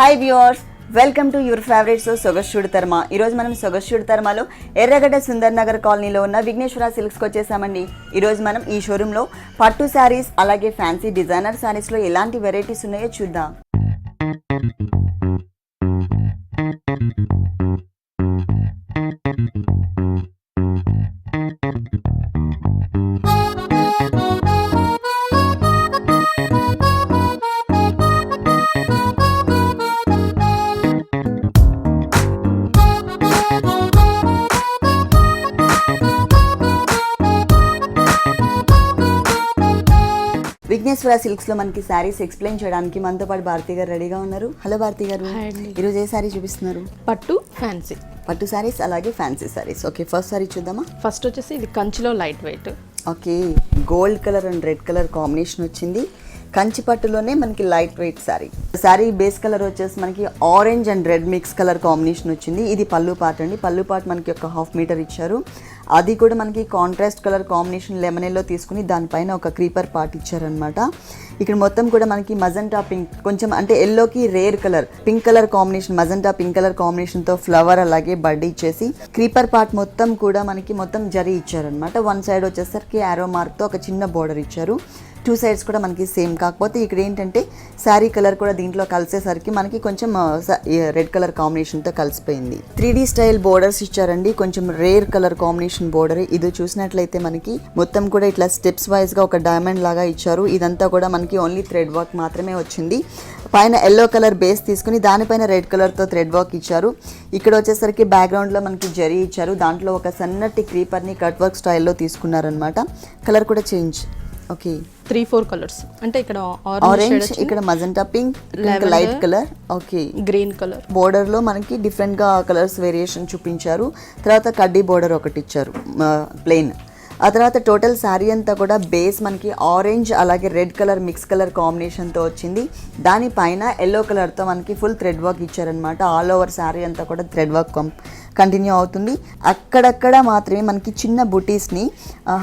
Hi viewers, welcome to your favourite show సొగస్యుడు తర్మ. ఈరోజు మనం సొగస్యుడు తర్మలో ఎర్రగడ్డ సుందర్ నగర్ కాలనీలో ఉన్న విఘ్నేశ్వర సిల్క్స్కి వచ్చేసామండి. ఈరోజు మనం ఈ షోరూంలో పట్టు శారీస్ అలాగే ఫ్యాన్సీ డిజైనర్ శారీస్లో ఎలాంటి వెరైటీస్ ఉన్నాయో చూద్దాం. విఘ్నేశ్వర సిల్క్స్ లో మనకి శారీస్ ఎక్స్ప్లెయిన్ చేయడానికి మనతో పాటు భారతి గారు రెడీగా ఉన్నారు. హలో భారతి గారు, ఈరోజు ఏ శారీ చూపిస్తున్నారు? పట్టు ఫ్యాన్సీ పట్టు శారీస్ అలాగే fancy saris. Okay, first sari చూద్దామా? ఫస్ట్ వచ్చేసి ఇది కంచిలో light weight. Okay, gold colour and red colour combination వచ్చింది. కంచి పట్టులోనే మనకి light weight sari. Sari base colour వచ్చేసి మనకి orange and red mix colour combination వచ్చింది. ఇది పళ్ళు పార్ట్ అండి. పళ్ళు పార్ట్ మనకి ఒక 1/2 మీటర్ ఇచ్చారు. అది కూడా మనకి contrast colour combination lemon yellow తీసుకుని దానిపైన ఒక క్రీపర్ పార్ట్ ఇచ్చారనమాట. ఇక్కడ మొత్తం కూడా మనకి మజంటా పింక్, కొంచెం అంటే ఎల్లోకి rare colour pink colour combination, magenta pink colour కాంబినేషన్తో ఫ్లవర్ అలాగే బడ్ ఇచ్చేసి క్రీపర్ పార్ట్ మొత్తం కూడా మనకి మొత్తం జరీ ఇచ్చారనమాట. వన్ సైడ్ వచ్చేసరికి యారో మార్క్తో ఒక చిన్న బోర్డర్ ఇచ్చారు. 2 సైడ్స్ కూడా మనకి సేమ్. కాకపోతే ఇక్కడ ఏంటంటే శారీ కలర్ కూడా దీంట్లో కలిసేసరికి మనకి కొంచెం రెడ్ కలర్ కాంబినేషన్తో కలిసిపోయింది. 3D స్టైల్ బోర్డర్స్ ఇచ్చారండి. కొంచెం రేర్ కలర్ కాంబినేషన్ బోర్డర్. ఇది చూసినట్లయితే మనకి మొత్తం కూడా ఇట్లా స్టెప్స్ వైజ్గా ఒక డైమండ్ లాగా ఇచ్చారు. ఇదంతా కూడా మనకి ఓన్లీ థ్రెడ్ వర్క్ మాత్రమే వచ్చింది. పైన ఎల్లో కలర్ బేస్ తీసుకుని దానిపైన రెడ్ కలర్తో థ్రెడ్ వర్క్ ఇచ్చారు. ఇక్కడ వచ్చేసరికి బ్యాక్గ్రౌండ్లో మనకి జరీ ఇచ్చారు. దాంట్లో ఒక సన్నటి క్రీపర్ని కట్ వర్క్ స్టైల్లో తీసుకున్నారనమాట. కలర్ కూడా చేంజ్. ఓకే, 3-4 కలర్స్ అంటే ఇక్కడ ఆరెంజ్, ఇక్కడ magenta pink, light colour. Okay, green colour. Border లో మనకి డిఫరెంట్ గా కలర్స్ వేరియేషన్ చూపించారు. తర్వాత కడ్డీ బోర్డర్ ఒకటి ఇచ్చారు ప్లెయిన్. ఆ తర్వాత టోటల్ శారీ అంతా కూడా బేస్ మనకి ఆరెంజ్ అలాగే రెడ్ కలర్ మిక్స్ కలర్ కాంబినేషన్తో వచ్చింది. దానిపైన ఎల్లో కలర్తో మనకి ఫుల్ థ్రెడ్ వర్క్ ఇచ్చారనమాట. ఆల్ ఓవర్ శారీ అంతా కూడా థ్రెడ్ వర్క్ కంటిన్యూ అవుతుంది. అక్కడక్కడ మాత్రమే మనకి చిన్న బుటీస్ని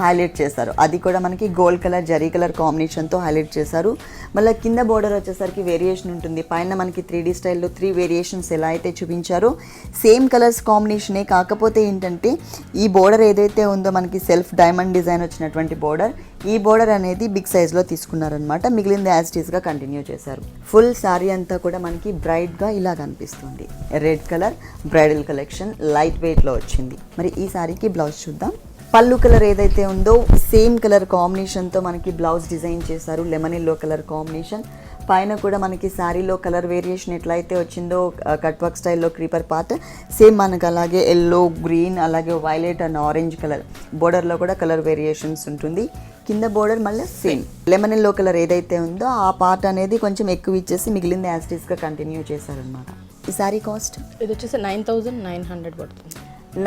హైలైట్ చేశారు. అది కూడా మనకి గోల్డ్ కలర్ జరీ కలర్ కాంబినేషన్తో హైలైట్ చేశారు. మళ్ళీ కింద బోర్డర్ వచ్చేసరికి వేరియేషన్ ఉంటుంది. పైన మనకి 3D స్టైల్లో 3 వేరియేషన్స్ ఎలా అయితే చూపించారో సేమ్ కలర్స్ కాంబినేషనే. కాకపోతే ఏంటంటే ఈ బోర్డర్ ఏదైతే ఉందో మనకి సెల్ఫ్ డైమండ్ డిజైన్ వచ్చినటువంటి బోర్డర్, ఈ బోర్డర్ అనేది బిగ్ సైజ్లో తీసుకున్నారనమాట. మిగిలింది యాజ్ ఇట్ ఈస్గా కంటిన్యూ చేశారు. ఫుల్ శారీ అంతా కూడా మనకి బ్రైట్గా ఇలా కనిపిస్తుంది. Red colour bridal collection light వెయిట్లో వచ్చింది. మరి ఈ శారీకి బ్లౌజ్ చూద్దాం. పళ్ళు కలర్ ఏదైతే ఉందో సేమ్ కలర్ కాంబినేషన్తో మనకి బ్లౌజ్ డిజైన్ చేశారు. Lemon yellow colour combination. పైన కూడా మనకి శారీలో కలర్ వేరియేషన్ ఎట్లయితే వచ్చిందో కట్ వర్క్ స్టైల్లో క్రీపర్ పార్ట్ సేమ్ మనకు అలాగే ఎల్లో, గ్రీన్ అలాగే వైలెట్ అండ్ ఆరెంజ్ కలర్ బోర్డర్లో కూడా కలర్ వేరియేషన్స్ ఉంటుంది. కింద బోర్డర్ మళ్ళీ సేమ్ లెమన్ ఎల్లో కలర్ ఏదైతే ఉందో ఆ పార్ట్ అనేది కొంచెం ఎక్కువ ఇచ్చేసి మిగిలింది యాజ్ ఇట్ ఈస్గా కంటిన్యూ చేశారనమాట. ఈ శారీ కాస్ట్ ఇది వచ్చేసి 9,900 పడుతుంది.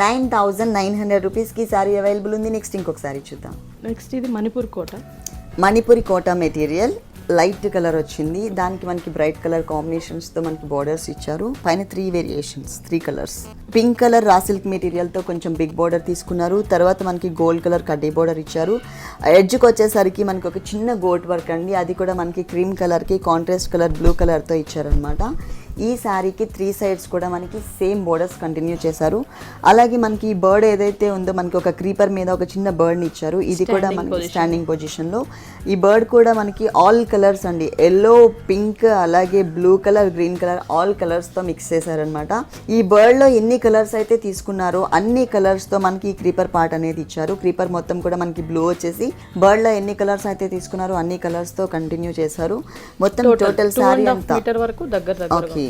9,900 రూపీస్కి శారీ అవైలబుల్ ఉంది. నెక్స్ట్ ఇంకొక శారీ చూద్దాం. నెక్స్ట్ ఇది మణిపూర్ కోట. మణిపూరి కోట మెటీరియల్ లైట్ కలర్ వచ్చింది. దానికి మనకి బ్రైట్ కలర్ కాంబినేషన్స్తో మనకి బోర్డర్స్ ఇచ్చారు. పైన 3 variations, 3 colours. Pink colour raw silk మెటీరియల్తో కొంచెం బిగ్ బోర్డర్ తీసుకున్నారు. తర్వాత మనకి గోల్డ్ కలర్ కడ్డీ బోర్డర్ ఇచ్చారు. ఎడ్జ్కి వచ్చేసరికి మనకి ఒక చిన్న గోట్ వర్క్ అండి. అది కూడా మనకి క్రీమ్ కలర్కి కాంట్రాస్ట్ కలర్ బ్లూ కలర్తో ఇచ్చారనమాట. ఈ శారీకి 3 సైడ్స్ కూడా మనకి సేమ్ బోర్డర్స్ కంటిన్యూ చేశారు. అలాగే మనకి ఈ బర్డ్ ఏదైతే ఉందో మనకి ఒక క్రీపర్ మీద ఒక చిన్న బర్డ్ని ఇచ్చారు. ఇది కూడా మనకి స్టాండింగ్ పొజిషన్లో. ఈ బర్డ్ కూడా మనకి ఆల్ కలర్స్ అండి, ఎల్లో, పింక్ అలాగే blue colour, green colour all కలర్స్తో మిక్స్ చేశారనమాట. ఈ బర్డ్లో ఎన్ని కలర్స్ అయితే తీసుకున్నారో అన్ని కలర్స్తో మనకి క్రీపర్ పార్ట్ అనేది ఇచ్చారు. క్రీపర్ మొత్తం కూడా మనకి బ్లూ వచ్చేసి బర్డ్లో ఎన్ని కలర్స్ అయితే తీసుకున్నారో అన్ని కలర్స్తో కంటిన్యూ చేశారు. మొత్తం టోటల్ శారీ అంతా వరకు దగ్గర. ఓకే,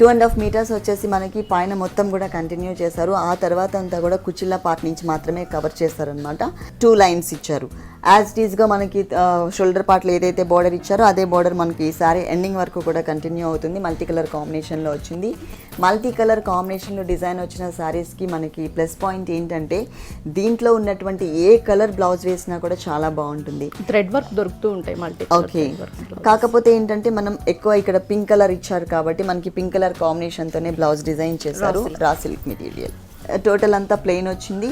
2.5 మీటర్స్ వచ్చేసి మనకి పైన మొత్తం కూడా కంటిన్యూ చేశారు. ఆ తర్వాత అంతా కూడా కుచిల్లా పార్ట్ నుంచి మాత్రమే కవర్ చేస్తారనమాట. 2 లైన్స్ ఇచ్చారు. యాజ్ ఇట్ ఈస్గా మనకి షోల్డర్ పార్ట్లో ఏదైతే బార్డర్ ఇచ్చారో అదే బార్డర్ మనకి ఈసారి ఎండింగ్ వరకు కూడా కంటిన్యూ అవుతుంది. మల్టీ కలర్ కాంబినేషన్లో వచ్చింది. మల్టీ కలర్ కాంబినేషన్లో డిజైన్ వచ్చిన శారీస్కి మనకి ప్లస్ పాయింట్ ఏంటంటే దీంట్లో ఉన్నటువంటి ఏ కలర్ బ్లౌజ్ వేసినా కూడా చాలా బాగుంటుంది. థ్రెడ్ వర్క్ దొరుకుతూ ఉంటాయి మల్టీ. ఓకే, కాకపోతే ఏంటంటే మనం ఎక్కువ ఇక్కడ పింక్ కలర్ ఇచ్చారు కాబట్టి మనకి పింక్ కలర్ కాంబినేషన్తోనే బ్లౌజ్ డిజైన్ చేశారు. రా సిల్క్ మెటీరియల్ టోటల్ అంతా ప్లెయిన్ వచ్చింది.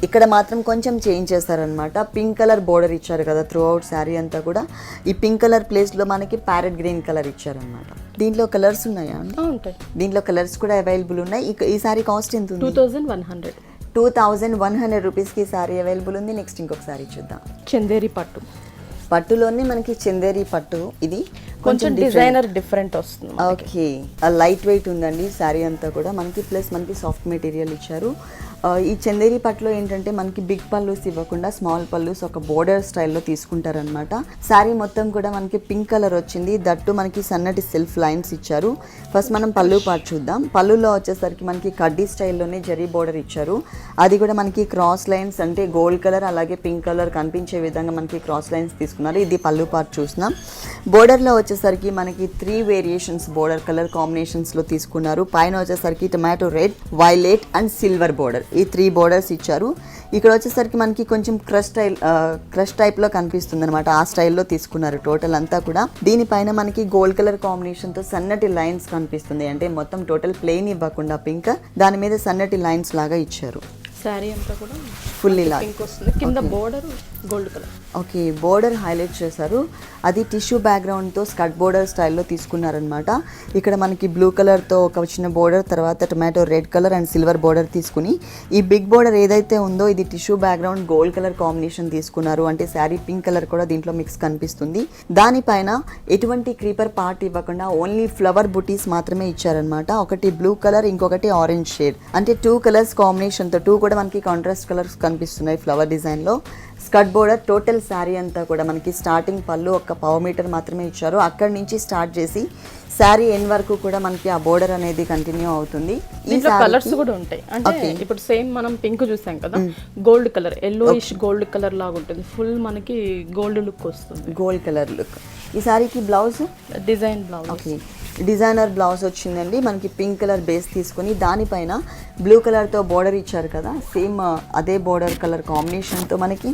ఇక్కడ మాత్రం కొంచెం చేంజ్ చేస్తారనమాట. పింక్ కలర్ బోర్డర్ ఇచ్చారు కదా త్రూ అవుట్ శారీ అంతా కూడా. ఈ పింక్ కలర్ ప్లేస్లో మనకి ప్యారెట్ గ్రీన్ కలర్ ఇచ్చారనమాట. దీంట్లో కలర్స్ ఉన్నాయా అండి? ఉంటాయి. దీంట్లో కలర్స్ కూడా అవైలబుల్ ఉన్నాయి. ఈ సారీ కాస్ట్ ఎంత ఉంది? 2100. 2100 రూపీస్కి ఈ సారీ అవైలబుల్ ఉంది. నెక్స్ట్ ఇంకొక సారీ చూద్దాం. చందేరి పట్టు. పట్టులోనే మనకి చందేరి పట్టు. ఇది కొంచెం డిజైనర్ డిఫరెంట్ వస్తుంది. ఓకే, లైట్ వెయిట్ ఉందండి శారీ అంతా కూడా మనకి. ప్లస్ మనకి సాఫ్ట్ మెటీరియల్ ఇచ్చారు. ఈ చందేరి పట్టులో ఏంటంటే మనకి బిగ్ పల్లూస్ ఇవ్వకుండా స్మాల్ పల్లూస్ ఒక బోర్డర్ స్టైల్లో తీసుకుంటారనమాట. శారీ మొత్తం కూడా మనకి పింక్ కలర్ వచ్చింది. దట్టు మనకి సన్నటి సెల్ఫ్ లైన్స్ ఇచ్చారు. ఫస్ట్ మనం పళ్ళు పార్ట్ చూద్దాం. పళ్ళులో వచ్చేసరికి మనకి కడ్డీ స్టైల్లోనే జరీ బోర్డర్ ఇచ్చారు. అది కూడా మనకి క్రాస్ లైన్స్ అంటే గోల్డ్ కలర్ అలాగే పింక్ కలర్ కనిపించే విధంగా మనకి క్రాస్ లైన్స్ తీసుకున్నారు. ఇది పళ్ళు పార్ట్ చూసినాం. బోర్డర్లో వచ్చేసరికి మనకి 3 వేరియేషన్స్ బోర్డర్ కలర్ కాంబినేషన్స్లో తీసుకున్నారు. పైన వచ్చేసరికి tomato red, violet and silver border, ఈ 3 బోర్డర్స్ ఇచ్చారు. ఇక్కడ వచ్చేసరికి మనకి కొంచెం క్రష్ టైప్లో కనిపిస్తుంది అనమాట. ఆ స్టైల్లో తీసుకున్నారు టోటల్ అంతా కూడా. దీనిపైన మనకి గోల్డ్ కలర్ కాంబినేషన్తో సన్నటి లైన్స్ కనిపిస్తుంది. అంటే మొత్తం టోటల్ ప్లెయిన్ ఇవ్వకుండా పింక్, దాని మీద సన్నటి లైన్స్ లాగా ఇచ్చారు. శారీ అంతా కూడా ఫుల్ ఇలా పింక్ వస్తుంది. కింద border gold colour. Okay, border highlight చేశారు. అది టిష్యూ బ్యాక్గ్రౌండ్తో స్కర్ట్ బోర్డర్ స్టైల్లో తీసుకున్నారనమాట. ఇక్కడ మనకి బ్లూ కలర్తో ఒక చిన్న బోర్డర్, తర్వాత tomato red colour and silver border తీసుకుని ఈ బిగ్ బోర్డర్ ఏదైతే ఉందో ఇది tissue background gold colour combination తీసుకున్నారు. అంటే శారీ పింక్ కలర్ కూడా దీంట్లో మిక్స్ కనిపిస్తుంది. దానిపైన ఎటువంటి క్రీపర్ పార్ట్ ఇవ్వకుండా ఓన్లీ ఫ్లవర్ బుటీస్ మాత్రమే ఇచ్చారనమాట. ఒకటి బ్లూ కలర్, ఇంకొకటి ఆరెంజ్ షేడ్. అంటే 2 కలర్స్ కాంబినేషన్తో 2 కూడా మనకి కాంట్రాస్ట్ కలర్స్ కనిపిస్తున్నాయి ఫ్లవర్ డిజైన్లో. స్కర్ట్ బోర్డర్ టోటల్ శారీ అంతా కూడా మనకి స్టార్టింగ్ పళ్ళు 1 పావు మీటర్ మాత్రమే ఇచ్చారు. అక్కడి నుంచి స్టార్ట్ చేసి శారీ ఎండ్ వరకు కూడా మనకి ఆ బోర్డర్ అనేది కంటిన్యూ అవుతుంది. ఈ కలర్స్ కూడా ఉంటాయి. అంటే ఇప్పుడు సేమ్ మనం పింక్ చూసాం కదా, gold colour, yellowish gold colour లాగా ఉంటుంది. ఫుల్ మనకి గోల్డ్ లుక్ వస్తుంది. Gold colour look. ఈ శారీకి blouse design blouse. Okay, designer blouse వచ్చిందండి. మనకి పింక్ కలర్ బేస్ తీసుకొని దానిపైన బ్లూ కలర్తో బోర్డర్ ఇచ్చారు కదా, సేమ్ అదే బోర్డర్ కలర్ కాంబినేషన్తో మనకి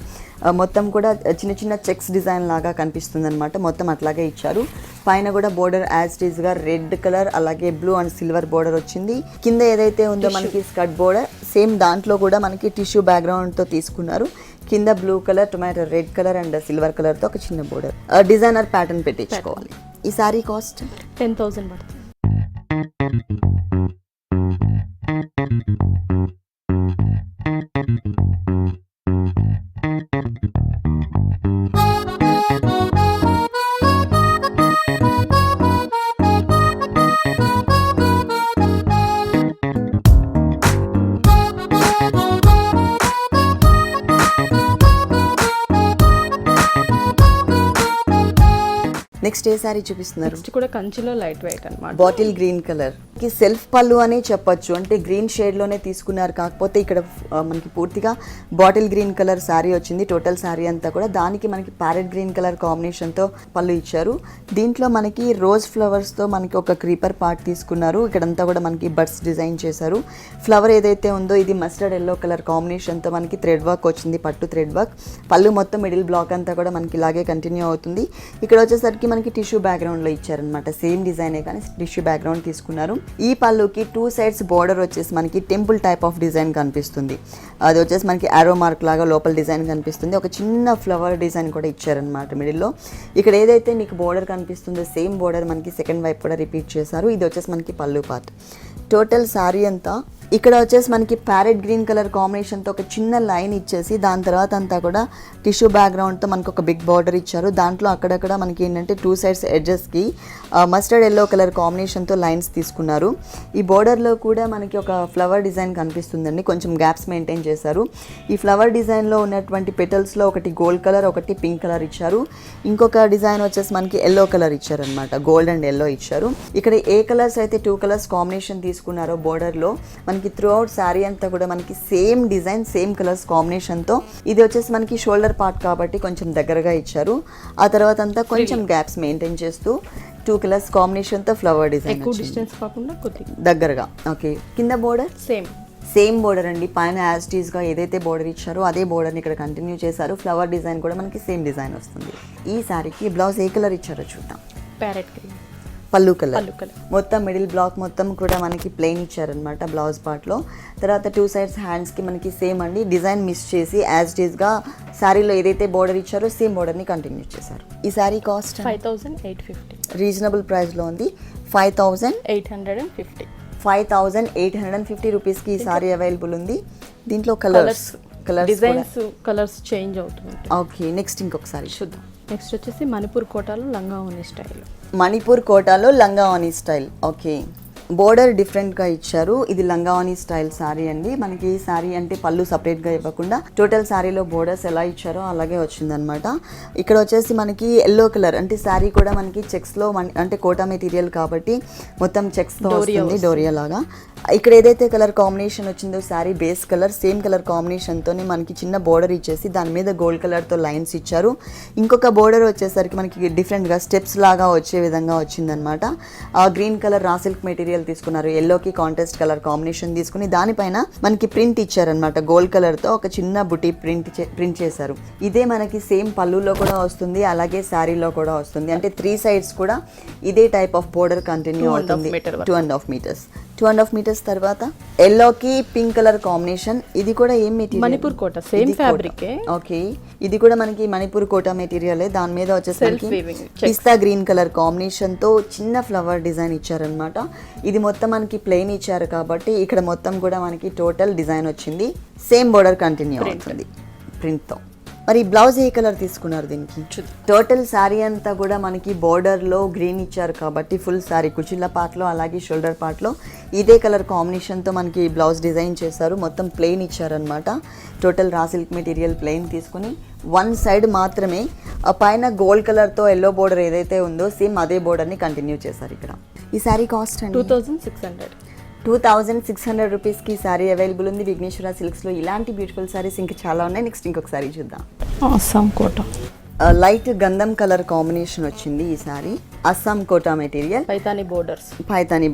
మొత్తం కూడా చిన్న చిన్న చెక్స్ డిజైన్ లాగా కనిపిస్తుంది అనమాట. మొత్తం అట్లాగే ఇచ్చారు. పైన కూడా బోర్డర్ యాజ్ ఇట్ ఈస్గా రెడ్ కలర్ అలాగే బ్లూ అండ్ సిల్వర్ బోర్డర్ వచ్చింది. కింద ఏదైతే ఉందో మనకి స్కర్ట్ బోర్డర్ సేమ్ దాంట్లో కూడా మనకి టిష్యూ బ్యాక్గ్రౌండ్తో తీసుకున్నారు. కింద blue colour, tomato red colour and silver కలర్తో ఒక చిన్న బోర్డర్ డిజైనర్ ప్యాటర్న్ పెట్టించుకోవాలి. ఈ సారీ కాస్ట్ 10,000 పడుతుంది. నెక్స్ట్ ఏ సారీ చూపిస్తున్నారు? నెక్స్ట్ కూడా కంచిలో లైట్ వెయిట్ అన్నమాట. బాటిల్ గ్రీన్ కలర్ కి సెల్ఫ్ పళ్ళు అనే చెప్పొచ్చు. అంటే గ్రీన్ షేడ్ లోనే తీసుకున్నారు. కాకపోతే ఇక్కడ మనకి పూర్తిగా బాటిల్ గ్రీన్ కలర్ శారీ వచ్చింది. టోటల్ శారీ అంతా కూడా దానికి మనకి ప్యారెట్ గ్రీన్ కలర్ కాంబినేషన్ తో పళ్ళు ఇచ్చారు. దీంట్లో మనకి రోజ్ ఫ్లవర్స్ తో మనకి ఒక క్రీపర్ పార్ట్ తీసుకున్నారు. ఇక్కడంతా కూడా మనకి బర్డ్స్ డిజైన్ చేశారు. ఫ్లవర్ ఏదైతే ఉందో ఇది మస్టర్డ్ ఎల్లో కలర్ కాంబినేషన్ తో మనకి థ్రెడ్ వర్క్ వచ్చింది, పట్టు థ్రెడ్ వర్క్. పళ్ళు మొత్తం మిడిల్ బ్లాక్ అంతా కూడా మనకి ఇలాగే కంటిన్యూ అవుతుంది. ఇక్కడ వచ్చేసరికి మనకి టిష్యూ బ్యాక్గ్రౌండ్లో ఇచ్చారనమాట. సేమ్ డిజైనే కానీ టిష్యూ బ్యాక్గ్రౌండ్ తీసుకున్నారు. ఈ పళ్ళుకి 2 సైడ్స్ బోర్డర్ వచ్చేసి మనకి టెంపుల్ టైప్ ఆఫ్ డిజైన్ కనిపిస్తుంది. అది వచ్చేసి మనకి ఆరో మార్క్ లాగా లోపల డిజైన్ కనిపిస్తుంది. ఒక చిన్న ఫ్లవర్ డిజైన్ కూడా ఇచ్చారనమాట మిడిల్లో. ఇక్కడ ఏదైతే మీకు బోర్డర్ కనిపిస్తుందో సేమ్ బోర్డర్ మనకి సెకండ్ వైపు కూడా రిపీట్ చేశారు. ఇది వచ్చేసి మనకి పళ్ళు పార్ట్. టోటల్ శారీ అంతా ఇక్కడ వచ్చేసి మనకి ప్యారెట్ గ్రీన్ కలర్ కాంబినేషన్తో ఒక చిన్న లైన్ ఇచ్చేసి దాని తర్వాత అంతా కూడా టిష్యూ బ్యాక్గ్రౌండ్తో మనకు ఒక బిగ్ బార్డర్ ఇచ్చారు. దాంట్లో అక్కడక్కడ మనకి ఏంటంటే 2 సైడ్స్ ఎడ్జెస్కి మస్టర్డ్ ఎల్లో కలర్ కాంబినేషన్తో లైన్స్ తీసుకున్నారు. ఈ బోర్డర్లో కూడా మనకి ఒక ఫ్లవర్ డిజైన్ కనిపిస్తుందండి. కొంచెం గ్యాప్స్ మెయింటైన్ చేశారు. ఈ ఫ్లవర్ డిజైన్లో ఉన్నటువంటి పెటల్స్లో ఒకటి గోల్డ్ కలర్, ఒకటి పింక్ కలర్ ఇచ్చారు. ఇంకొక డిజైన్ వచ్చేసి మనకి ఎల్లో కలర్ ఇచ్చారనమాట. గోల్డ్ అండ్ ఎల్లో ఇచ్చారు. ఇక్కడ ఏ కలర్స్ అయితే 2 కలర్స్ కాంబినేషన్ తీసుకున్నారో బోర్డర్లో మనకి త్రూ అవుట్ శారీ అంతా కూడా మనకి సేమ్ డిజైన్, సేమ్ కలర్స్ కాంబినేషన్తో. ఇది వచ్చేసి మనకి షోల్డర్ పార్ట్ కాబట్టి కొంచెం దగ్గరగా ఇచ్చారు. ఆ తర్వాత అంతా కొంచెం గ్యాప్స్ మెయింటైన్ చేస్తూ 2 కలర్స్ కాంబినేషన్తో ఫ్లవర్ డిజైన్ దగ్గరగా. ఓకే, కింద బోర్డర్ సేమ్ బోర్డర్ అండి. పైన యాజ్ ఇట్ ఈస్గా ఏదైతే బోర్డర్ ఇచ్చారో అదే బోర్డర్ని ఇక్కడ కంటిన్యూ చేశారు. ఫ్లవర్ డిజైన్ కూడా మనకి సేమ్ డిజైన్ వస్తుంది. ఈ శారీకి బ్లౌజ్ ఏ కలర్ ఇచ్చారో చూద్దాం. Parrot green. పళ్ళు కలర్. పళ్ళు కలర్. మొత్తం మిడిల్ బ్లాక్ మొత్తం కూడా మనకి ప్లెయిన్ ఇచ్చారనమాట బ్లౌజ్ పార్ట్లో. తర్వాత 2 సైడ్స్ హ్యాండ్స్కి మనకి సేమ్ అండి, డిజైన్ మిస్ చేసి యాజ్ ఇట్ ఈస్గా శారీలో ఏదైతే బోర్డర్ ఇచ్చారో సేమ్ బోర్డర్ని కంటిన్యూ చేశారు. ఈ శారీ కాస్ట్ 5850. రీజనబుల్ ప్రైస్లో ఉంది. 5850. 5850 రూపీస్కి ఈ సారీ అవైలబుల్ ఉంది. దీంట్లో కలర్స్ డిజైన్స్ కలర్స్ చేంజ్ అవుతుంది. ఓకే, నెక్స్ట్ ఇంకొకసారి చూద్దాం. నెక్స్ట్ వచ్చేసి మణిపూర్ కోటాలో లంగా ఓని స్టైల్. మణిపూర్ కోటాలో లంగావాణి స్టైల్. ఓకే, బోర్డర్ డిఫరెంట్గా ఇచ్చారు. ఇది లంగావాణి స్టైల్ శారీ అండి. మనకి శారీ అంటే పళ్ళు సపరేట్గా ఇవ్వకుండా టోటల్ శారీలో బోర్డర్స్ ఎలా ఇచ్చారో అలాగే వచ్చిందనమాట. ఇక్కడ వచ్చేసి మనకి ఎల్లో కలర్ అంటే శారీ కూడా మనకి చెక్స్లో అంటే కోటా మెటీరియల్ కాబట్టి మొత్తం చెక్స్తో వస్తుంది, డోరియా లాగా. ఇక్కడ ఏదైతే కలర్ కాంబినేషన్ వచ్చిందో sari base colour same colour కాంబినేషన్తోనే మనకి చిన్న బోర్డర్ ఇచ్చేసి దాని మీద గోల్డ్ కలర్తో లైన్స్ ఇచ్చారు. ఇంకొక బోర్డర్ వచ్చేసరికి మనకి డిఫరెంట్గా స్టెప్స్ లాగా వచ్చే విధంగా వచ్చిందనమాట. Green colour raw silk material తీసుకున్నారు, ఎల్లోకి కాంట్రాస్ట్ కలర్ కాంబినేషన్ తీసుకుని దానిపైన మనకి ప్రింట్ ఇచ్చారనమాట. గోల్డ్ కలర్తో ఒక చిన్న బుటీ ప్రింట్ చేశారు. ఇదే మనకి సేమ్ పళ్ళులో కూడా వస్తుంది, అలాగే శారీలో కూడా వస్తుంది. అంటే 3 సైడ్స్ కూడా ఇదే టైప్ ఆఫ్ బోర్డర్ కంటిన్యూ అవుతుంది. 2.5 మీటర్స్. 2.5 మీటర్స్ తర్వాత ఎల్లోకి పింక్ కలర్ కాంబినేషన్. ఇది కూడా ఏం మెటీరియల్? మణిపూర్ కోట సేమ్ ఫ్యాబ్రిక్. ఓకే, ఇది కూడా మనకి మణిపూర్ కోటా మెటీరియల్. దాని మీద వచ్చేసరికి పిస్తా గ్రీన్ కలర్ కాంబినేషన్ తో చిన్న ఫ్లవర్ డిజైన్ ఇచ్చారనమాట. ఇది మొత్తం మనకి ప్లెయిన్ ఇచ్చారు కాబట్టి ఇక్కడ మొత్తం కూడా మనకి టోటల్ డిజైన్ వచ్చింది. సేమ్ బోర్డర్ కంటిన్యూ అవుతుంది ప్రింట్ తో. మరి బ్లౌజ్ ఏ కలర్ తీసుకున్నారు దీనికి? టోటల్ శారీ అంతా కూడా మనకి బోర్డర్లో గ్రీన్ ఇచ్చారు కాబట్టి ఫుల్ శారీ కుచిళ్ళ పార్ట్లో అలాగే షోల్డర్ పార్ట్లో ఇదే కలర్ కాంబినేషన్తో మనకి బ్లౌజ్ డిజైన్ చేశారు. మొత్తం ప్లెయిన్ ఇచ్చారనమాట. Total raw silk material plain తీసుకుని 1 సైడ్ మాత్రమే పైన గోల్డ్ కలర్తో ఎల్లో బోర్డర్ ఏదైతే ఉందో సేమ్ అదే బోర్డర్ని కంటిన్యూ చేశారు. ఇక్కడ ఈ శారీ కాస్ట్ అండి 2600 రూపీస్కి శారీ అవైలబుల్ ఉంది. విఘ్నేశ్వర సిల్క్స్లో ఇలాంటి బ్యూటిఫుల్ శారీస్ ఇంకా చాలా ఉన్నాయి. నెక్స్ట్ ఇంకొక శారీ చూద్దాం. అస్సాం కోట లైట్ గంధం కలర్ కాంబినేషన్ వచ్చింది ఈ sari. Assam Kota material, Paithani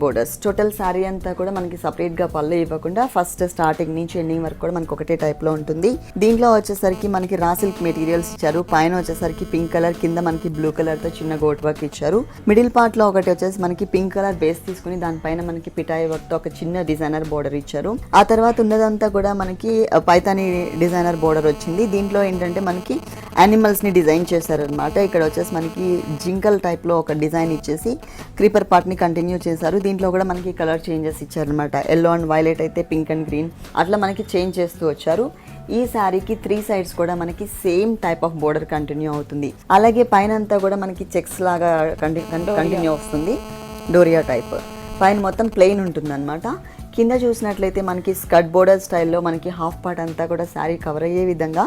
borders. Total sari అంతా కూడా మనకి సపరేట్గా పళ్ళు ఇవ్వకుండా ఫస్ట్ స్టార్టింగ్ నుంచి ఎండింగ్ వరకు కూడా మనకి ఒకటే టైప్లో ఉంటుంది. దీంట్లో వచ్చేసరికి మనకి రా సిల్క్ మెటీరియల్స్ ఇచ్చారు. పైన వచ్చేసరికి పింక్ కలర్, కింద మనకి బ్లూ కలర్తో చిన్న గోట్ వర్క్ ఇచ్చారు. మిడిల్ పార్ట్లో ఒకటి వచ్చేసి మనకి పింక్ కలర్ బేస్ తీసుకుని దానిపైన మనకి పిటాయి వర్క్తో ఒక చిన్న డిజైనర్ బోర్డర్ ఇచ్చారు. ఆ తర్వాత ఉన్నదంతా కూడా మనకి పైతానీ డిజైనర్ బోర్డర్ వచ్చింది. దీంట్లో ఏంటంటే మనకి యానిమల్స్ని డిజైన్ చేశారనమాట. ఇక్కడ వచ్చేసి మనకి జింకల్ టైప్లో ఒక డిజైన్ ఇచ్చేసి క్రీపర్ పార్ట్ని కంటిన్యూ చేశారు. దీంట్లో కూడా మనకి కలర్ చేంజెస్ ఇచ్చారనమాట. ఎల్లో అండ్ వైలెట్ అయితే పింక్ అండ్ గ్రీన్ అట్లా మనకి చేంజ్ చేస్తూ వచ్చారు. ఈ శారీకి 3 సైడ్స్ కూడా మనకి same type of border continue అవుతుంది. అలాగే పైన అంతా కూడా మనకి చెక్స్ లాగా కంటిన్యూ వస్తుంది, డోరియా టైప్. పైన మొత్తం ప్లెయిన్ ఉంటుంది అనమాట. కింద చూసినట్లయితే మనకి స్కర్ట్ బోర్డర్ స్టైల్లో మనకి హాఫ్ పార్ట్ అంతా కూడా శారీ కవర్ అయ్యే విధంగా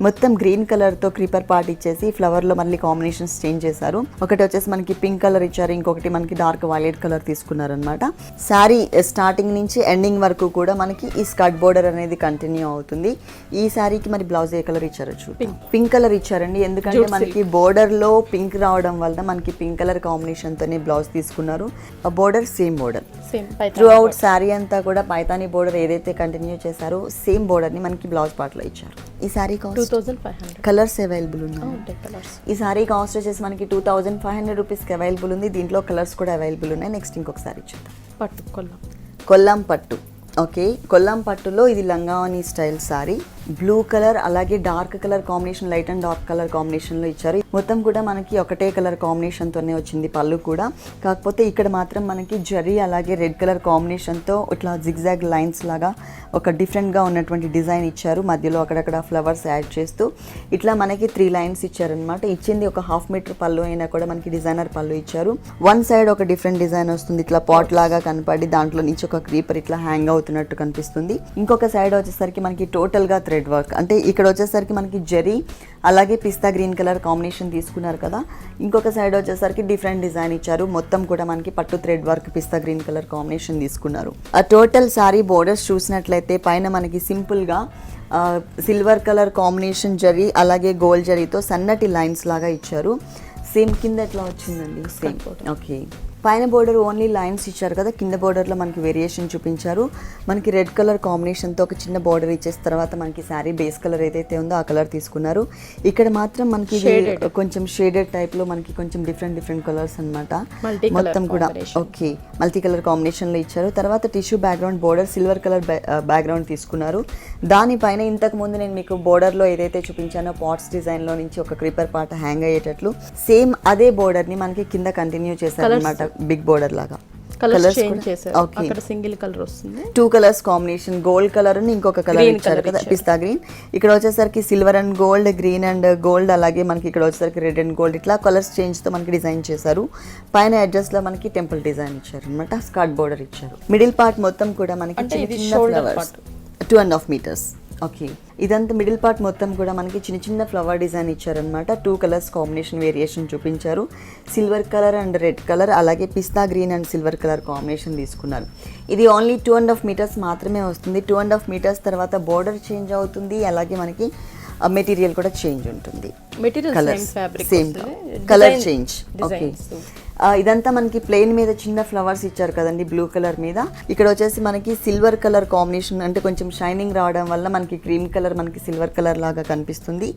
మొత్తం గ్రీన్ కలర్తో క్రీపర్ పార్ట్ ఇచ్చేసి ఫ్లవర్లో మళ్ళీ కాంబినేషన్స్ చేంజ్ చేశారు. ఒకటి వచ్చేసి మనకి పింక్ కలర్ ఇచ్చారు, ఇంకొకటి మనకి డార్క్ వైలెట్ కలర్ తీసుకున్నారనమాట. శారీ స్టార్టింగ్ నుంచి ఎండింగ్ వరకు కూడా మనకి ఈ స్కర్ట్ బోర్డర్ అనేది కంటిన్యూ అవుతుంది. ఈ శారీకి మరి బ్లౌజ్ ఏ కలర్ ఇచ్చారు? పింక్ కలర్ ఇచ్చారండి. ఎందుకంటే మనకి బోర్డర్లో పింక్ రావడం వల్ల మనకి పింక్ కలర్ కాంబినేషన్తోనే బ్లౌజ్ తీసుకున్నారు. ఆ border same border through out sari అంతా కూడా పైతానీ బోర్డర్ ఏదైతే కంటిన్యూ చేశారో సేమ్ బోర్డర్ ని మనకి బ్లౌజ్ పార్ట్ లో ఇచ్చారు. ఈ సారీ కాస్ట్ 2500. కలర్స్ అవైలబుల్ ఉన్నాయి. ఈ సారీ కాస్ట్ వచ్చేసి మనకి 2500 రూపీస్ కి అవైలబుల్ ఉంది. దీంట్లో కలర్స్ కూడా అవైలబుల్ ఉన్నాయి. నెక్స్ట్ ఇంకొక సారీ చూద్దాం. కొల్లం పట్టు. ఓకే, కొల్లం పట్టులో ఇది లంగావని స్టైల్ సారీ. బ్లూ కలర్ అలాగే dark colour combination, light and dark colour కాంబినేషన్లో ఇచ్చారు. మొత్తం కూడా మనకి ఒకటే కలర్ కాంబినేషన్తోనే వచ్చింది పళ్ళు కూడా. కాకపోతే ఇక్కడ మాత్రం మనకి జరీ అలాగే రెడ్ కలర్ కాంబినేషన్తో ఇట్లా జిగ్జాగ్ లైన్స్ లాగా ఒక డిఫరెంట్గా ఉన్నటువంటి డిజైన్ ఇచ్చారు. మధ్యలో అక్కడక్కడ ఫ్లవర్స్ యాడ్ చేస్తూ ఇట్లా మనకి 3 లైన్స్ ఇచ్చారనమాట. ఇచ్చింది ఒక 1/2 మీటర్ పళ్ళు అయినా కూడా మనకి డిజైనర్ పళ్ళు ఇచ్చారు. 1 సైడ్ ఒక డిఫరెంట్ డిజైన్ వస్తుంది, ఇట్లా పాట్ లాగా కనపడి దాంట్లో నుంచి ఒక క్రీపర్ ఇట్లా హ్యాంగ్ అవుతున్నట్టు కనిపిస్తుంది. ఇంకొక సైడ్ వచ్చేసరికి మనకి టోటల్గా థ్రెడ్ వర్క్, అంటే ఇక్కడ వచ్చేసరికి మనకి జరీ అలాగే పిస్తా గ్రీన్ కలర్ కాంబినేషన్ తీసుకున్నారు కదా. ఇంకొక సైడ్ వచ్చేసరికి డిఫరెంట్ డిజైన్ ఇచ్చారు. మొత్తం కూడా మనకి పట్టు థ్రెడ్ వర్క్ పిస్తా గ్రీన్ కలర్ కాంబినేషన్ తీసుకున్నారు. ఆ టోటల్ సారీ బోర్డర్స్ చూసినట్లయితే పైన మనకి సింపుల్గా సిల్వర్ కలర్ కాంబినేషన్ జరీ అలాగే గోల్డ్ జరీతో సన్నటి లైన్స్ లాగా ఇచ్చారు. సేమ్ కింద ఎట్లా వచ్చిందండి? సేమ్. ఓకే, పైన బోర్డర్ ఓన్లీ లైన్స్ ఇచ్చారు కదా, కింద బోర్డర్లో మనకి వేరియేషన్ చూపించారు. మనకి రెడ్ కలర్ కాంబినేషన్తో ఒక చిన్న బోర్డర్ ఇచ్చేసిన తర్వాత మనకి శారీ బేస్ కలర్ ఏదైతే ఉందో ఆ కలర్ తీసుకున్నారు. ఇక్కడ మాత్రం మనకి కొంచెం షేడెడ్ టైప్లో మనకి కొంచెం డిఫరెంట్ కలర్స్ అనమాట. మొత్తం కూడా ఓకే మల్టీ కలర్ కాంబినేషన్లో ఇచ్చారు. తర్వాత tissue background border silver colour background తీసుకున్నారు. దానిపైన ఇంతకు ముందు నేను మీకు బోర్డర్లో ఏదైతే చూపించానో పాట్స్ డిజైన్లో నుంచి ఒక క్రీపర్ పార్ట్ హ్యాంగ్ అయ్యేటట్లు సేమ్ అదే బోర్డర్ని మనకి కింద కంటిన్యూ చేశారు అనమాట, బిగ్ బోర్డర్ లాగా. కలర్స్ చేంజ్ చేశారు. అక్కడ సింగిల్ కలర్ వస్తుంది, 2 కలర్స్ కాంబినేషన్, గోల్డ్ కలర్ ఇంకొక కలర్ ఇచ్చారు కదా పిస్తా గ్రీన్. ఇక్కడ వచ్చేసరికి silver and gold, green and gold, అలాగే మనకి ఇక్కడ వచ్చేసరికి రెడ్ అండ్ గోల్డ్, ఇట్లా కలర్స్ చేంజ్ తో మనకి డిజైన్ చేశారు. పైన అడ్జస్ట్ లో మనకి టెంపుల్ డిజైన్ ఇచ్చారు అనమాట, స్కర్ట్ బోర్డర్ ఇచ్చారు. మిడిల్ పార్ట్ మొత్తం కూడా మనకి చిన్న ఫ్లవర్స్ 2.5 meters. ఓకే ఇదంతా మిడిల్ పార్ట్ మొత్తం కూడా మనకి చిన్న ఫ్లవర్ డిజైన్ ఇచ్చారనమాట. 2 కలర్స్ కాంబినేషన్ వేరియేషన్ చూపించారు. Silver colour and red colour, అలాగే పిస్తా green and silver colour combination తీసుకున్నారు. ఇది ఓన్లీ 2.5 meters మాత్రమే వస్తుంది. 2.5 meters తర్వాత బోర్డర్ చేంజ్ అవుతుంది, అలాగే మనకి మెటీరియల్ కూడా చేంజ్ ఉంటుంది. Same colour change. ఓకే ఇదంతా మనకి ప్లెయిన్ మీద చిన్న ఫ్లవర్స్ ఇచ్చారు కదండి, బ్లూ కలర్ మీద. ఇక్కడ వచ్చేసి మనకి సిల్వర్ కలర్ కాంబినేషన్, అంటే కొంచెం షైనింగ్ రావడం వల్ల మనకి క్రీమ్ కలర్ మనకి సిల్వర్ కలర్ లాగా కనిపిస్తుంది.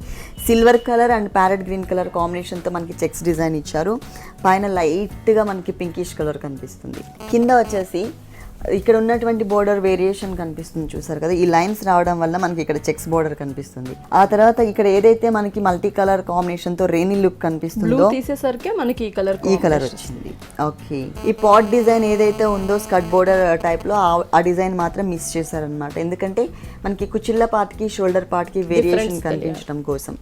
Silver colour and parrot green colour కాంబినేషన్తో మనకి చెక్స్ డిజైన్ ఇచ్చారు. పైన లైట్గా మనకి పింకిష్ కలర్ కనిపిస్తుంది. కింద వచ్చేసి ఇక్కడ ఉన్నటువంటి బోర్డర్ వేరియేషన్ కనిపిస్తుంది, చూసారు కదా. ఈ లైన్స్ రావడం వల్ల మనకి ఇక్కడ చెక్స్ బోర్డర్ కనిపిస్తుంది. ఆ తర్వాత ఇక్కడ ఏదైతే మనకి మల్టీ కలర్ కాంబినేషన్ తో రెయినీ లుక్ కనిపిస్తుందో తీసేసరికి మనకి ఈ కలర్ వచ్చింది. ఓకే ఈ పాట్ డిజైన్ ఏదైతే ఉందో స్కర్ట్ బోర్డర్ టైప్ లో ఆ డిజైన్ మాత్రం మిస్ చేశారనమాట. ఎందుకంటే మనకి కుచిళ్ళ పార్ట్ కి షోల్డర్ పార్ట్ కి వేరియేషన్ కనిపించడం కోసం.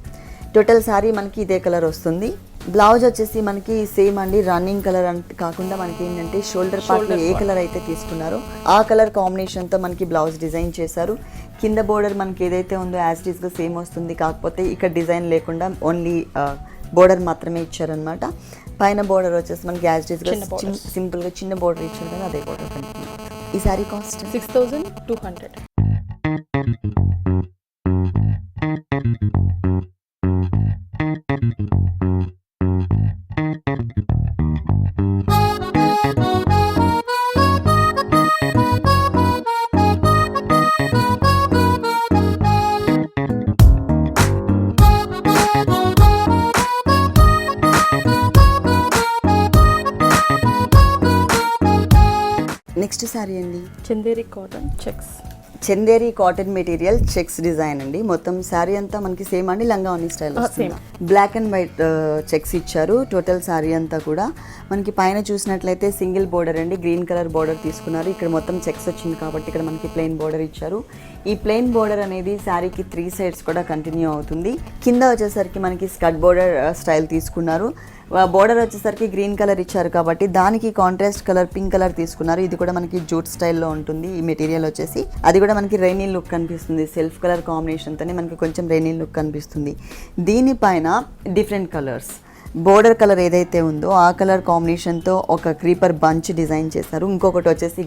టోటల్ సారీ మనకి ఇదే కలర్ వస్తుంది. బ్లౌజ్ వచ్చేసి మనకి సేమ్ అండి, రన్నింగ్ కలర్ కాకుండా మనకి ఏంటంటే షోల్డర్ పార్ట్ ఏ కలర్ అయితే తీసుకున్నారో ఆ కలర్ కాంబినేషన్తో మనకి బ్లౌజ్ డిజైన్ చేశారు. కింద బోర్డర్ మనకి ఏదైతే ఉందో యాజ్ గా సేమ్ వస్తుంది, కాకపోతే ఇక్కడ డిజైన్ లేకుండా ఓన్లీ బోర్డర్ మాత్రమే ఇచ్చారనమాట. పైన బోర్డర్ వచ్చేసి మనకి యాజ్ గా సింపుల్గా చిన్న బోర్డర్ ఇచ్చారు కదా, అదే బోర్డర్ కంటిన్యూ. ఈ సారీ కాస్ట్ 6200. నెక్స్ట్ సారీ అండి Chanderi cotton checks, Chanderi cotton material checks design అండి. మొత్తం శారీ అంతా మనకి సేమ్ అండి, లంగావని style black and white checks ఇచ్చారు. టోటల్ శారీ అంతా కూడా మనకి పైన చూసినట్లయితే సింగిల్ బోర్డర్ అండి, గ్రీన్ కలర్ బోర్డర్ తీసుకున్నారు. ఇక్కడ మొత్తం చెక్స్ వచ్చింది కాబట్టి ఇక్కడ మనకి ప్లెయిన్ బోర్డర్ ఇచ్చారు. ఈ ప్లెయిన్ బోర్డర్ అనేది శారీకి 3 sides కూడా కంటిన్యూ అవుతుంది. కింద వచ్చేసరికి మనకి స్కర్ట్ బోర్డర్ స్టైల్ తీసుకున్నారు. బోర్డర్ వచ్చేసరికి గ్రీన్ కలర్ ఇచ్చారు కాబట్టి దానికి కాంట్రాస్ట్ కలర్ పింక్ కలర్ తీసుకున్నారు. ఇది కూడా మనకి జూట్ స్టైల్లో ఉంటుంది ఈ మెటీరియల్ వచ్చేసి. అది కూడా మనకి రెయినీ లుక్ కనిపిస్తుంది, సెల్ఫ్ కలర్ కాంబినేషన్తోనే మనకి కొంచెం రెయినీ లుక్ కనిపిస్తుంది. దీనిపైన డిఫరెంట్ కలర్స్ బోర్డర్ కలర్ ఏదైతే ఉందో ఆ కలర్ కాంబినేషన్తో ఒక క్రీపర్ బంచ్ డిజైన్ చేశారు. ఇంకొకటి వచ్చేసి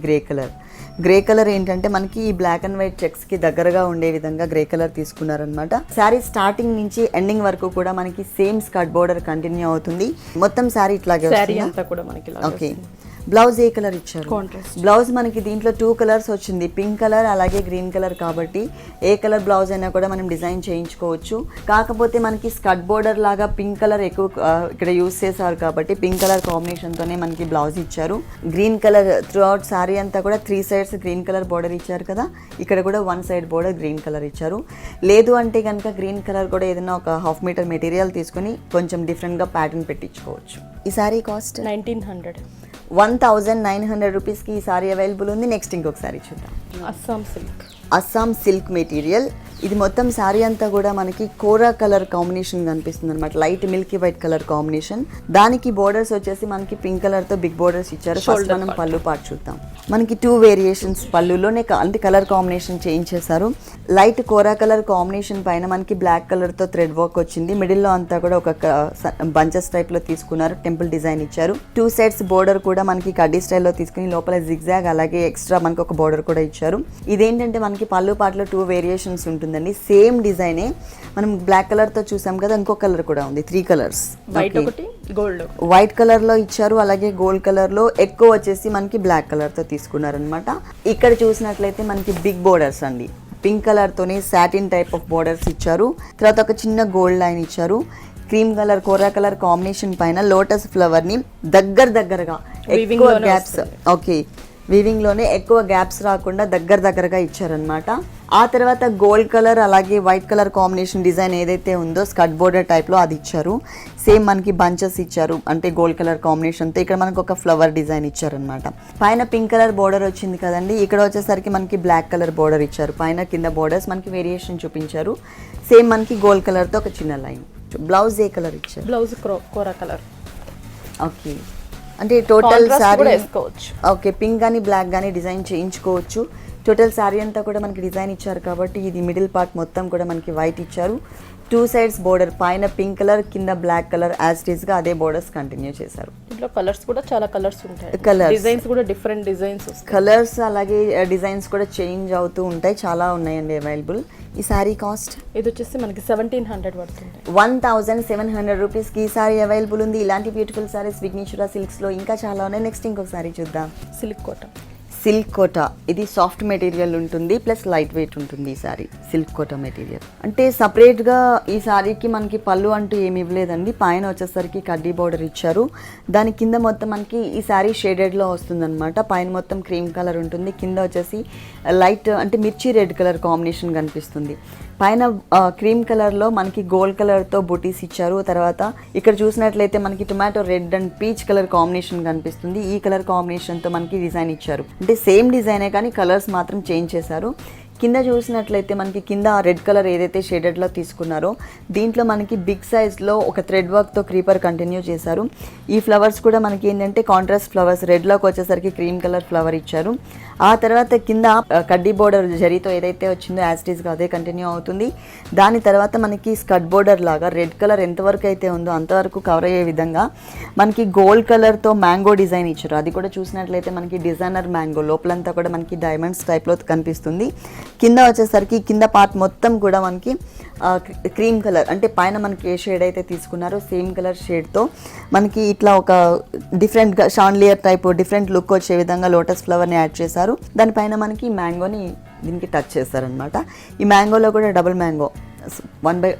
గ్రే కలర్ ఏంటంటే మనకి ఈ బ్లాక్ అండ్ వైట్ చెక్స్కి దగ్గరగా ఉండే విధంగా గ్రే కలర్ తీసుకున్నారనమాట. శారీ స్టార్టింగ్ నుంచి ఎండింగ్ వరకు కూడా మనకి సేమ్ స్కర్ట్ బోర్డర్ కంటిన్యూ అవుతుంది. మొత్తం శారీ ఇట్లాగే ఓకే. బ్లౌజ్ ఏ కలర్ ఇచ్చారు? బ్లౌజ్ మనకి దీంట్లో 2 కలర్స్ వచ్చింది, పింక్ కలర్ అలాగే గ్రీన్ కలర్. కాబట్టి ఏ కలర్ బ్లౌజ్ అయినా కూడా మనం డిజైన్ చేయించుకోవచ్చు. కాకపోతే మనకి స్కర్ట్ బోర్డర్ లాగా పింక్ కలర్ ఎక్కువ ఇక్కడ యూస్ చేశారు కాబట్టి పింక్ కలర్ కాంబినేషన్తోనే మనకి బ్లౌజ్ ఇచ్చారు. Green colour through out sari అంతా కూడా 3 sides గ్రీన్ కలర్ బోర్డర్ ఇచ్చారు కదా, ఇక్కడ కూడా 1 side బోర్డర్ గ్రీన్ కలర్ ఇచ్చారు. లేదు అంటే కనుక గ్రీన్ కలర్ కూడా ఏదైనా ఒక 1/2 meter మెటీరియల్ తీసుకుని కొంచెం డిఫరెంట్గా ప్యాటర్న్ పెట్టించుకోవచ్చు. ఈ శారీ కాస్ట్ 1900 రూపీస్కి ఈ సారీ అవైలబుల్ ఉంది. నెక్స్ట్ ఇంకొక సారీ చూద్దాం. Assam silk material. ఇది మొత్తం శారీ అంతా కూడా మనకి కోరా కలర్ కాంబినేషన్ కనిపిస్తుంది అనమాట, light Milky white colour combination. దానికి బోర్డర్స్ వచ్చేసి మనకి పింక్ కలర్ తో బిగ్ బోర్డర్స్ ఇచ్చారు. ఫస్ట్ మనం పళ్ళు పార్ట్ చూద్దాం. మనకి 2 వేరియేషన్స్ పళ్ళులోనే అంటే కలర్ కాంబినేషన్ చేంజ్ చేశారు. లైట్ కోరా కలర్ కాంబినేషన్ పైన మనకి బ్లాక్ కలర్ తో థ్రెడ్ వర్క్ వచ్చింది. మిడిల్ లో అంతా కూడా ఒక బంచెస్ టైప్ లో తీసుకున్నారు, టెంపుల్ డిజైన్ ఇచ్చారు. 2 sides బోర్డర్ కూడా మనకి కడ్డీ స్టైల్లో తీసుకుని లోపల జిగ్జాగ్ అలాగే ఎక్స్ట్రా మనకి ఒక బోర్డర్ కూడా ఇచ్చారు. ఇదేంటంటే మనకి పళ్ళు పార్ట్లో 2 వేరియేషన్స్ ఉంటుందండి. సేమ్ డిజైనే మనం బ్లాక్ కలర్ తో చూసాం కదా, ఇంకో కలర్ కూడా ఉంది, 3 కలర్స్. వైట్ ఒకటి, గోల్డ్. వైట్ కలర్ లో ఇచ్చారు, అలాగే గోల్డ్ కలర్ లో ఎక్కువ వచ్చేసి మనకి బ్లాక్ కలర్ తో తీసుకున్నారనమాట. ఇక్కడ చూసినట్లయితే మనకి బిగ్ బోర్డర్స్ అండి, పింక్ కలర్ తోనే సాటిన్ టైప్ ఆఫ్ బోర్డర్స్ ఇచ్చారు. తర్వాత ఒక చిన్న గోల్డ్ లైన్ ఇచ్చారు. క్రీమ్ కలర్ కోరా కలర్ కాంబినేషన్ పైన లోటస్ ఫ్లవర్ ని దగ్గరగా ఎక్కువ గ్యాప్స్, ఓకే వీవింగ్ లోనే ఎక్కువ గ్యాప్స్ రాకుండా దగ్గరగా ఇచ్చారనమాట. ఆ తర్వాత గోల్డ్ కలర్ అలాగే వైట్ కలర్ కాంబినేషన్ డిజైన్ ఏదైతే ఉందో స్కర్ట్ బోర్డర్ టైప్ లో అది ఇచ్చారు. సేమ్ మనకి బంచెస్ ఇచ్చారు, అంటే గోల్డ్ కలర్ కాంబినేషన్ తో. ఇక్కడ మనకు ఒక ఫ్లవర్ డిజైన్ ఇచ్చారనమాట. పైన పింక్ కలర్ బోర్డర్ వచ్చింది కదండి, ఇక్కడ వచ్చేసరికి మనకి బ్లాక్ కలర్ బోర్డర్ ఇచ్చారు. పైన కింద బోర్డర్స్ మనకి వేరియేషన్ చూపించారు. సేమ్ మనకి గోల్డ్ కలర్ తో ఒక చిన్న లైన్. బ్లౌజ్ ఏ కలర్ ఇచ్చారు? బ్లౌజ్ కోరా కలర్. ఓకే, అంటే టోటల్ సారీ వేసుకోవచ్చు. ఓకే, పింక్ కానీ బ్లాక్ కానీ డిజైన్ చేయించుకోవచ్చు. టోటల్ సారీ అంతా కూడా మనకి డిజైన్ ఇచ్చారు కాబట్టి ఇది మిడిల్ పార్ట్ మొత్తం కూడా మనకి వైట్ ఇచ్చారు. 2 సైడ్స్ బోర్డర్, పైన పింక్ కలర్ కింద black colour as it is గా అదే బోర్డర్స్ కంటిన్యూ చేశారు. ఇంట్లో కలర్స్ కూడా చాలా కలర్స్ ఉంటాయి, కలర్స్ డిజైన్స్ కూడా డిఫరెంట్ డిజైన్స్, కలర్స్ అలాగే డిజైన్స్ కూడా చేంజ్ అవుతూ ఉంటాయి. చాలా ఉన్నాయండి అవైలబుల్. ఈ సారీ కాస్ట్ ఇది వచ్చేసి మనకి 1700 పడుతుంది. 1700 రూపీస్కి ఈ సారీ అవైలబుల్ ఉంది. ఇలాంటి బ్యూటిఫుల్ సారీస్ విఘ్నేశ్వర సిల్క్స్లో ఇంకా చాలా ఉన్నాయి. నెక్స్ట్ ఇంకొక సారీ చూద్దాం. సిల్క్ కోట. సిల్క్ కోట, ఇది సాఫ్ట్ మెటీరియల్ ఉంటుంది ప్లస్ లైట్ వెయిట్ ఉంటుంది ఈ సారీ. సిల్క్ కోట మెటీరియల్ అంటే సపరేట్గా ఈ సారీకి మనకి పళ్ళు అంటూ ఏమి ఇవ్వలేదండి. పైన వచ్చేసరికి కడ్డీ బోర్డర్ ఇచ్చారు. దాని కింద మొత్తం మనకి ఈ సారీ షేడెడ్లో వస్తుందన్నమాట. పైన మొత్తం క్రీమ్ కలర్ ఉంటుంది, కింద వచ్చేసి లైట్ అంటే మిర్చి రెడ్ కలర్ కాంబినేషన్ కనిపిస్తుంది. పైన క్రీమ్ కలర్లో మనకి గోల్డ్ కలర్తో బుటీస్ ఇచ్చారు. తర్వాత ఇక్కడ చూసినట్లయితే మనకి tomato red and peach colour combination కనిపిస్తుంది. ఈ కలర్ కాంబినేషన్తో మనకి డిజైన్ ఇచ్చారు. అంటే సేమ్ డిజైనే కానీ కలర్స్ మాత్రం చేంజ్ చేశారు. కింద చూసినట్లయితే మనకి కింద రెడ్ కలర్ ఏదైతే షేడెడ్లో తీసుకున్నారో దీంట్లో మనకి బిగ్ సైజ్లో ఒక థ్రెడ్ వర్క్తో క్రీపర్ కంటిన్యూ చేశారు. ఈ ఫ్లవర్స్ కూడా మనకి ఏంటంటే కాంట్రాస్ట్ ఫ్లవర్స్, రెడ్లోకి వచ్చేసరికి క్రీమ్ కలర్ ఫ్లవర్ ఇచ్చారు. ఆ తర్వాత కింద కడ్డీ బోర్డర్ జరీతో ఏదైతే వచ్చిందో యాజ్ ఇట్ ఈస్గా అదే కంటిన్యూ అవుతుంది. దాని తర్వాత మనకి స్కర్ట్ బోర్డర్ లాగా రెడ్ కలర్ ఎంతవరకు అయితే ఉందో అంతవరకు కవర్ అయ్యే విధంగా మనకి గోల్డ్ కలర్తో మ్యాంగో డిజైన్ ఇచ్చారు. అది కూడా చూసినట్లయితే మనకి డిజైనర్ మ్యాంగో, లోపలంతా కూడా మనకి డైమండ్స్ టైప్లో కనిపిస్తుంది. కింద వచ్చేసరికి కింద పార్ట్ మొత్తం కూడా మనకి క్రీమ్ కలర్, అంటే పైన మనకి ఏ షేడ్ అయితే తీసుకున్నారో సేమ్ కలర్ షేడ్తో మనకి ఇట్లా ఒక డిఫరెంట్గా షాన్లియర్ టైప్ డిఫరెంట్ లుక్ వచ్చే విధంగా లోటస్ ఫ్లవర్ని యాడ్ చేశారు. దానిపైన మనకి మ్యాంగోని దీనికి టచ్ చేశారనమాట. ఈ మ్యాంగోలో కూడా డబుల్ మ్యాంగో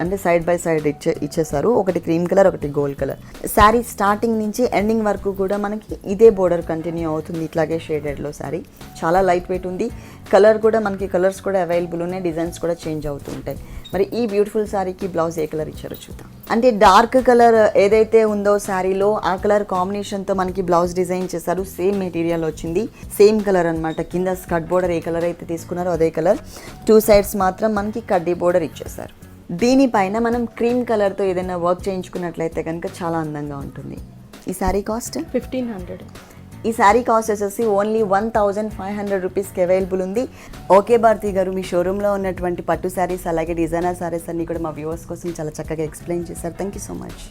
అంటే సైడ్ బై సైడ్ ఇచ్చేసారు. ఒకటి క్రీమ్ కలర్, ఒకటి గోల్డ్ కలర్. శారీ స్టార్టింగ్ నుంచి ఎండింగ్ వరకు కూడా మనకి ఇదే బోర్డర్ కంటిన్యూ అవుతుంది, ఇట్లాగే షేడెడ్లో శారీ. చాలా లైట్ వెయిట్ ఉంది. కలర్ కూడా మనకి కలర్స్ కూడా అవైలబుల్ ఉన్నాయి, డిజైన్స్ కూడా చేంజ్ అవుతూ ఉంటాయి. మరి ఈ బ్యూటిఫుల్ శారీకి బ్లౌజ్ ఏ కలర్ ఇచ్చారో చూద్దాం. అంటే డార్క్ కలర్ ఏదైతే ఉందో శారీలో ఆ కలర్ కాంబినేషన్తో మనకి బ్లౌజ్ డిజైన్ చేశారు. సేమ్ మెటీరియల్ వచ్చింది, సేమ్ కలర్ అనమాట. కింద స్కర్ట్ బోర్డర్ ఏ కలర్ అయితే తీసుకున్నారో అదే కలర్. 2 సైడ్స్ మాత్రం మనకి కడ్డీ బోర్డర్ ఇచ్చేసారు. దీనిపైన మనం క్రీమ్ కలర్తో ఏదైనా వర్క్ చేయించుకున్నట్లయితే కనుక చాలా అందంగా ఉంటుంది. ఈ శారీ కాస్ట్ 1500. ఈ శారీ కాస్ట్ వచ్చేసి ఓన్లీ 1500 రూపీస్కి అవైలబుల్ ఉంది. ఓకే భారతి గారు, మీ షోరూంలో ఉన్నటువంటి పట్టు శారీస్ అలాగే డిజైనర్ శారీస్ అన్ని కూడా మా వ్యూవర్స్ కోసం చాలా చక్కగా ఎక్స్ప్లెయిన్ చేశారు. Thank you so much.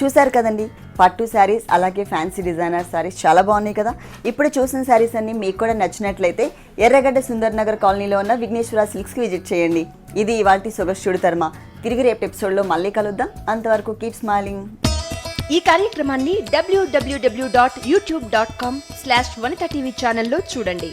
చూసారు కదండి, పట్టు శారీస్ అలాగే ఫ్యాన్సీ డిజైనర్ శారీస్ చాలా బాగున్నాయి కదా. ఇప్పుడు చూసిన శారీస్ అన్ని మీకు కూడా నచ్చినట్లయితే ఎర్రగడ్డ సుందర్ నగర్ కాలనీలో ఉన్న విఘ్నేశ్వర సిల్క్స్కి విజిట్ చేయండి. ఇది ఇవాల్టి సొగస్చుడు తర్మ. తిరిగి రేపు ఎపిసోడ్లో మళ్ళీ కలుద్దాం. అంతవరకు కీప్ స్మైలింగ్. ఈ కార్యక్రమాన్ని www.youtube.com/vanita TV ఛానల్లో చూడండి.